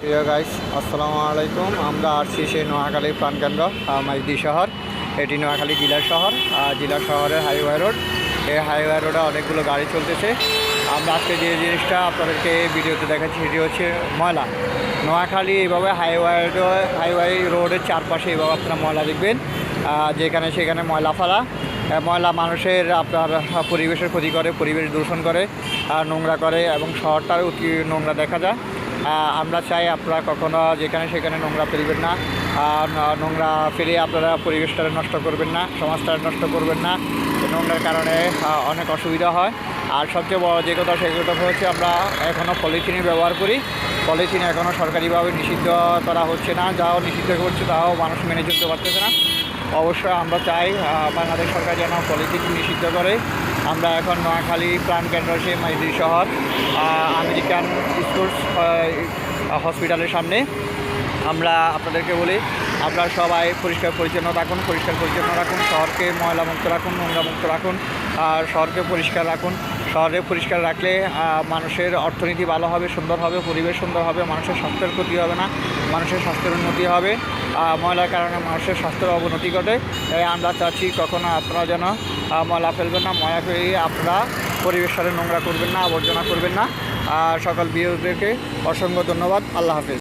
প্রিয় গাইস, আসসালামু আলাইকুম। আমরা আসছি সেই নোয়াখালী প্রাণকেন্দ্র মাইজদি শহর। এটি নোয়াখালী জেলার শহর। জেলা শহরের হাইওয়ে রোড। এই হাইওয়ে রোডে অনেকগুলো গাড়ি চলতেছে। আমরা আজকে যে জিনিসটা আপনাদেরকে ভিডিওতে দেখাচ্ছি সেটি হচ্ছে ময়লা। নোয়াখালী এইভাবে হাইওয়ে রোডের চারপাশে এইভাবে আপনারা ময়লা দেখবেন, যেখানে সেখানে ময়লা ফেলা। ময়লা মানুষের আপনার পরিবেশের ক্ষতি করে, পরিবেশ দূষণ করে, নোংরা করে এবং শহরটার অতি নোংরা দেখা যায়। আমরা চাই আপনারা কখনো যেখানে সেখানে নোংরা ফেলবেন না, নোংরা ফেলে আপনারা পরিবেশটা নষ্ট করবেন না, সমাজটা নষ্ট করবেন না। নোংরার কারণে অনেক অসুবিধা হয়। আর সবচেয়ে বড় যে কথা সেই কথা হচ্ছে আমরা এখনও পলিথিনের ব্যবহার করি। পলিথিন এখনও সরকারিভাবে নিষিদ্ধ করা হচ্ছে না, যাও নিষিদ্ধ করছে তাও মানুষ মেনে চলতে পারতেছে না। অবশ্যই আমরা চাই বাংলাদেশ সরকার যেন পলিথিন নিষিদ্ধ করে। আমরা এখন নোয়াখালী প্রাণকেন্দ্র সেই মাইজদি শহর আমেরিকান স্কুলস হসপিটালের সামনে। আমরা আপনাদেরকে বলি, আপনারা সবাই পরিষ্কার পরিচ্ছন্ন রাখুন, শহরকে ময়লামুক্ত রাখুন, নোংরামুক্ত রাখুন, আর শহরকে পরিষ্কার রাখুন। শহরে পরিষ্কার রাখলে মানুষের অর্থনীতি ভালো হবে, সুন্দর হবে, পরিবেশ সুন্দর হবে, মানুষের স্বাস্থ্যের ক্ষতি হবে না, মানুষের স্বাস্থ্যের উন্নতি হবে। ময়লার কারণে মানুষের স্বাস্থ্যের অবনতি ঘটে। তাই আমরা চাচ্ছি কখনো আপনারা যেন ময়লা ফেলবেন না, ময়লা ফেলে আপনারা পরিবেশটাকে নোংরা করবেন না, আবর্জনা করবেন না। সকল বিরোধীদেরকে অসংখ্য ধন্যবাদ। আল্লাহ হাফেজ।